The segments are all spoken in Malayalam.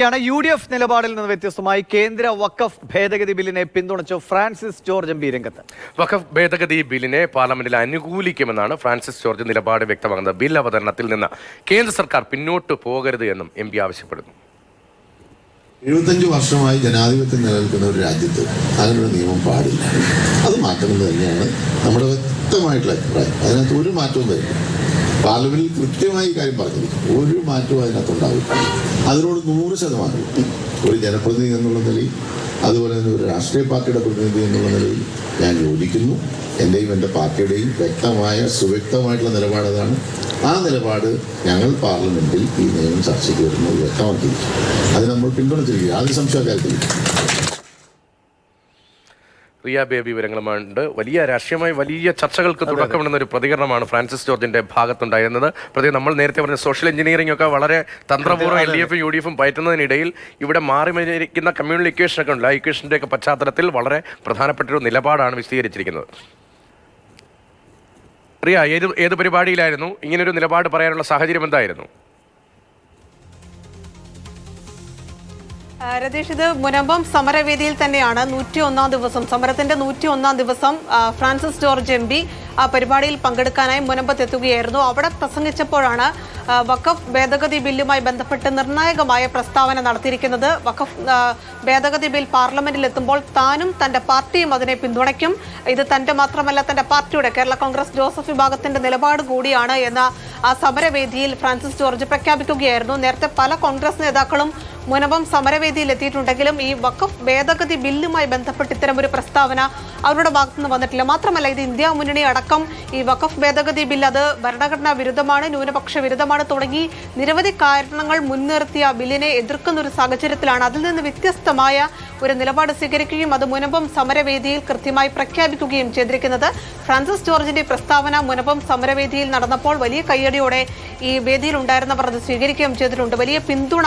UDF നിലപാടിൽ നിന്ന് വ്യത്യസ്തമായി കേന്ദ്ര വഖഫ് ഭേദഗതി ബില്ലിനെ പിന്തുണച്ചു ഫ്രാൻസിസ് ജോർജ് എം.പി. രംഗത്ത്. വഖഫ് ഭേദഗതി ബില്ലിനെ പാർലമെന്റിൽ അനുകൂലിക്കുമെന്നാണ് ഫ്രാൻസിസ് ജോർജ് നിലപാട് വ്യക്തമാക്കുന്നത്. ബിൽ അവതരണത്തിൽ നിന്ന് കേന്ദ്ര സർക്കാർ പിന്നോട്ട് പോകരുത് എന്നും എം.പി. ആവശ്യപ്പെടുന്നു. 75 വർഷമായി ജനാധിപത്യം നിലനിൽക്കുന്ന ഒരു രാജ്യത്ത് അങ്ങനൊരു നിയമം പാടില്ല. അത് മാറ്റണമെന്ന് തന്നെയാണ് നമ്മുടെ വ്യക്തമായിട്ടുള്ള അഭിപ്രായം. അതിനകത്ത് ഒരു മാറ്റവും വരില്ല. പാർലമെന്റിൽ കൃത്യമായി കാര്യം പറഞ്ഞിരിക്കും. ഒരു മാറ്റവും അതിനകത്തുണ്ടാവില്ല. അതിനോട് 100% ഒരു ജനപ്രതിനിധി എന്നുള്ള നിലയിൽ, അതുപോലെ തന്നെ ഒരു രാഷ്ട്രീയ പാർട്ടിയുടെ പ്രതിനിധി എന്നുള്ള നിലയിൽ ഞാൻ യോജിക്കുന്നു. എൻ്റെയും എൻ്റെ പാർട്ടിയുടെയും വ്യക്തമായ സുവ്യക്തമായിട്ടുള്ള നിലപാടതാണ്. ആ നിലപാട് ഞങ്ങൾ പാർലമെന്റിൽ ഈ നിയമം ചർച്ചയ്ക്ക് വരുന്നത് വ്യക്തമാക്കിയിരിക്കും. അത് നമ്മൾ പിന്തുണച്ചിരിക്കുക. ആദ്യ സംശയ കാര്യത്തിൽ റിയ ബേബി വിവരങ്ങളുമുണ്ട്. വലിയ രാഷ്ട്രീയമായി വലിയ ചർച്ചകൾക്ക് തുടക്കമിടുന്ന ഒരു പ്രതികരണമാണ് ഫ്രാൻസിസ് ജോർജിന്റെ ഭാഗത്തുണ്ടായിരുന്നത്. പ്രത്യേകം നമ്മൾ നേരത്തെ പറഞ്ഞ സോഷ്യൽ എഞ്ചിനീയറിംഗ് ഒക്കെ വളരെ തന്ത്രപൂർവ്വം LDF UDF പയറ്റുന്നതിനിടയിൽ ഇവിടെ മാറി മരിക്കുന്ന കമ്മ്യൂണിക്കേഷൻ ഒക്കെ ഉണ്ട്. ആ ഇക്വേഷൻ്റെ ഒക്കെ പശ്ചാത്തലത്തിൽ വളരെ പ്രധാനപ്പെട്ടൊരു നിലപാടാണ് വിശദീകരിച്ചിരിക്കുന്നത്. റിയ, ഏത് പരിപാടിയിലായിരുന്നു ഇങ്ങനൊരു നിലപാട് പറയാനുള്ള സാഹചര്യം എന്തായിരുന്നു? രതീഷ്, ഇത് മുനമ്പം സമരവേദിയിൽ തന്നെയാണ് 101ാം ദിവസം, സമരത്തിന്റെ 101ാം ദിവസം ഫ്രാൻസിസ് ജോർജ് MP ആ പരിപാടിയിൽ പങ്കെടുക്കാനായി മുനമ്പത്തെത്തുകയായിരുന്നു. അവിടെ പ്രസംഗിച്ചപ്പോഴാണ് വഖഫ് ഭേദഗതി ബില്ലുമായി ബന്ധപ്പെട്ട് നിർണായകമായ പ്രസ്താവന നടത്തിയിരിക്കുന്നത്. വഖഫ് ഭേദഗതി ബിൽ പാർലമെന്റിൽ എത്തുമ്പോൾ താനും തന്റെ പാർട്ടിയും അതിനെ പിന്തുണയ്ക്കും. ഇത് തന്റെ മാത്രമല്ല, തന്റെ പാർട്ടിയുടെ കേരള കോൺഗ്രസ് ജോസഫ് വിഭാഗത്തിന്റെ നിലപാട് കൂടിയാണ് എന്ന ആ സമരവേദിയിൽ ഫ്രാൻസിസ് ജോർജ് പ്രഖ്യാപിക്കുകയായിരുന്നു. നേരത്തെ പല കോൺഗ്രസ് നേതാക്കളും മുനമ്പം സമരവേദിയിൽ എത്തിയിട്ടുണ്ടെങ്കിലും ഈ വഖഫ് ഭേദഗതി ബില്ലുമായി ബന്ധപ്പെട്ട് ഇത്തരം ഒരു പ്രസ്താവന അവരുടെ ഭാഗത്തുനിന്ന് വന്നിട്ടില്ല. മാത്രമല്ല, ഇത് ഇന്ത്യ മുന്നണി അടക്കം ഈ വഖഫ് ഭേദഗതി ബിൽ അത് ഭരണഘടനാ വിരുദ്ധമാണ്, ന്യൂനപക്ഷ വിരുദ്ധമാണ് തുടങ്ങി നിരവധി കാരണങ്ങൾ മുൻനിർത്തിയ ബില്ലിനെ എതിർക്കുന്ന ഒരു സാഹചര്യത്തിലാണ് അതിൽ നിന്ന് വ്യത്യസ്തമായ ഒരു നിലപാട് സ്വീകരിക്കുകയും അത് മുനമ്പം സമരവേദിയിൽ കൃത്യമായി പ്രഖ്യാപിക്കുകയും ചെയ്തിരിക്കുന്നത്. ഫ്രാൻസിസ് ജോർജിന്റെ പ്രസ്താവന മുനമ്പം സമരവേദിയിൽ നടന്നപ്പോൾ വലിയ കയ്യടിയോടെ ഈ വേദിയിൽ ഉണ്ടായിരുന്നവർ അത് സ്വീകരിക്കുകയും ചെയ്തിട്ടുണ്ട്. വലിയ പിന്തുണ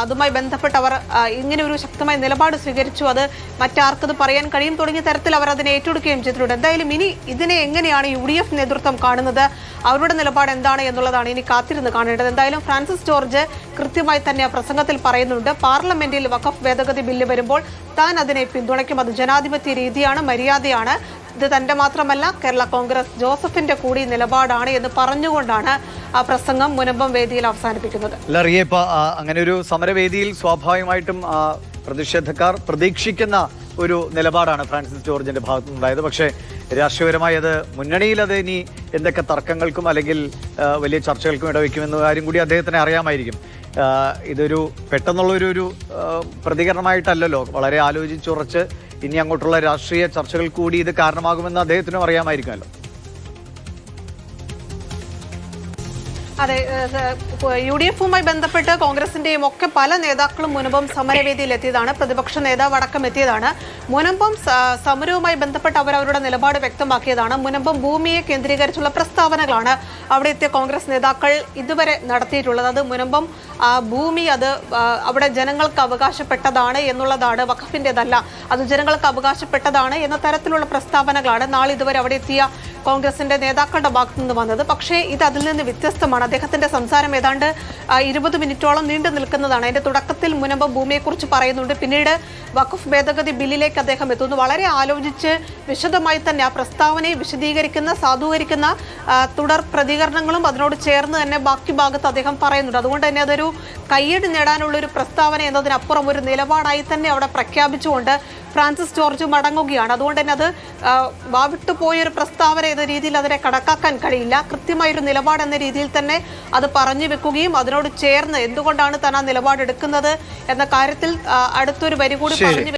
അതുമായി ബന്ധപ്പെട്ട് അവർ ഇങ്ങനെ ഒരു ശക്തമായ നിലപാട് സ്വീകരിച്ചു. അത് മറ്റാർക്കത് പറയാൻ കഴിയും തുടങ്ങിയ തരത്തിൽ അവർ അതിനെ ഏറ്റെടുക്കുകയും ചെയ്തിട്ടുണ്ട്. എന്തായാലും ഇനി ഇതിനെ എങ്ങനെയാണ് UDF നേതൃത്വം കാണുന്നത്, അവരുടെ നിലപാട് എന്താണ് എന്നുള്ളതാണ് ഇനി കാത്തിരുന്ന് കാണേണ്ടത്. എന്തായാലും ഫ്രാൻസിസ് ജോർജ് കൃത്യമായി തന്നെ ആ പ്രസംഗത്തിൽ പറയുന്നുണ്ട്, പാർലമെന്റിൽ വഖഫ് ഭേദഗതി ബില്ല് വരുമ്പോൾ താൻ അതിനെ പിന്തുണയ്ക്കും. അത് ജനാധിപത്യ രീതിയാണ്, മര്യാദയാണ്. ഇത് തന്റെ മാത്രമല്ല, കേരള കോൺഗ്രസ് ജോസഫിന്റെ കൂടി നിലപാടാണ് എന്ന് പറഞ്ഞുകൊണ്ടാണ് ആ പ്രസംഗം മുനമ്പം വേദിയിൽ അവസാനിപ്പിക്കുന്നത്. അല്ല റിയ, ഇപ്പൊ അങ്ങനെ ഒരു സമരവേദിയിൽ സ്വാഭാവികമായിട്ടും പ്രതിഷേധക്കാർ പ്രതീക്ഷിക്കുന്ന ഒരു നിലപാടാണ് ഫ്രാൻസിസ് ജോർജിന്റെ ഭാഗത്തുനിന്നുണ്ടായത്. പക്ഷേ രാഷ്ട്രീയപരമായി അത് മുന്നണിയിൽ അത് ഇനി എന്തൊക്കെ തർക്കങ്ങൾക്കും അല്ലെങ്കിൽ വലിയ ചർച്ചകൾക്കും ഇടവയ്ക്കുമെന്ന കാര്യം കൂടി അദ്ദേഹത്തിന് അറിയാമായിരിക്കും. ഇതൊരു പെട്ടെന്നുള്ളൊരു പ്രതികരണമായിട്ടല്ലല്ലോ, വളരെ ആലോചിച്ചുറച്ച് ഇനി അങ്ങോട്ടുള്ള രാഷ്ട്രീയ ചർച്ചകൾ കൂടി ഇത് കാരണമാകുമെന്ന് അദ്ദേഹത്തിനും അറിയാമായിരിക്കുമല്ലോ. അതെ, UDF-വുമായി ബന്ധപ്പെട്ട് കോൺഗ്രസിന്റെയും ഒക്കെ പല നേതാക്കളും മുനമ്പം സമരവേദിയിൽ എത്തിയതാണ്. പ്രതിപക്ഷ നേതാവ് അടക്കം എത്തിയതാണ്. മുനമ്പം സമരവുമായി ബന്ധപ്പെട്ട് അവരുടെ നിലപാട് വ്യക്തമാക്കിയതാണ്. മുനമ്പം ഭൂമിയെ കേന്ദ്രീകരിച്ചുള്ള പ്രസ്താവനകളാണ് അവിടെ എത്തിയ കോൺഗ്രസ് നേതാക്കൾ ഇതുവരെ നടത്തിയിട്ടുള്ളത്. അത് മുനമ്പം ഭൂമി അത് അവിടെ ജനങ്ങൾക്ക് അവകാശപ്പെട്ടതാണ് എന്നുള്ളതാണ്, വഖഫിൻ്റെതല്ല, അത് ജനങ്ങൾക്ക് അവകാശപ്പെട്ടതാണ് എന്ന തരത്തിലുള്ള പ്രസ്താവനകളാണ് നാളിതുവരെ അവിടെ എത്തിയ കോൺഗ്രസിന്റെ നേതാക്കളുടെ ഭാഗത്തു നിന്ന് വന്നത്. പക്ഷേ ഇത് അതിൽ നിന്ന് വ്യത്യസ്തമാണ്. അദ്ദേഹത്തിന്റെ സംസാരം ഏതാണ്ട് 20 മിനിറ്റോളം നീണ്ടു നിൽക്കുന്നതാണ്. അതിന്റെ തുടക്കത്തിൽ മുനമ്പം ഭൂമിയെക്കുറിച്ച് പറയുന്നുണ്ട്, പിന്നീട് വഖഫ് ഭേദഗതി ബില്ലിലേക്ക് അദ്ദേഹം എത്തുന്നു. വളരെ ആലോചിച്ച് വിശദമായി തന്നെ ആ പ്രസ്താവനയെ വിശദീകരിക്കുന്ന, സാധൂകരിക്കുന്ന തുടർ പ്രതികരണങ്ങളും അതിനോട് ചേർന്ന് തന്നെ ബാക്കി ഭാഗത്ത് അദ്ദേഹം പറയുന്നുണ്ട്. അതുകൊണ്ട് തന്നെ അതൊരു കയ്യടി നേടാനുള്ള ഒരു പ്രസ്താവന എന്നതിനപ്പുറം ഒരു നിലപാടായി തന്നെ അവിടെ പ്രഖ്യാപിച്ചുകൊണ്ട് ഫ്രാൻസിസ് ജോർജ് മടങ്ങുകയാണ്. അതുകൊണ്ട് തന്നെ അത് വാവിട്ടുപോയൊരു പ്രസ്താവന എന്ന രീതിയിൽ അതിനെ കണക്കാക്കാൻ കഴിയില്ല. കൃത്യമായൊരു നിലപാട് എന്ന രീതിയിൽ തന്നെ അത് പറഞ്ഞു വെക്കുകയും അതിനോട് ചേർന്ന് എന്തുകൊണ്ടാണ് താൻ ആ നിലപാടെടുക്കുന്നത് എന്ന കാര്യത്തിൽ അടുത്തൊരു വരി കൂടി പറഞ്ഞു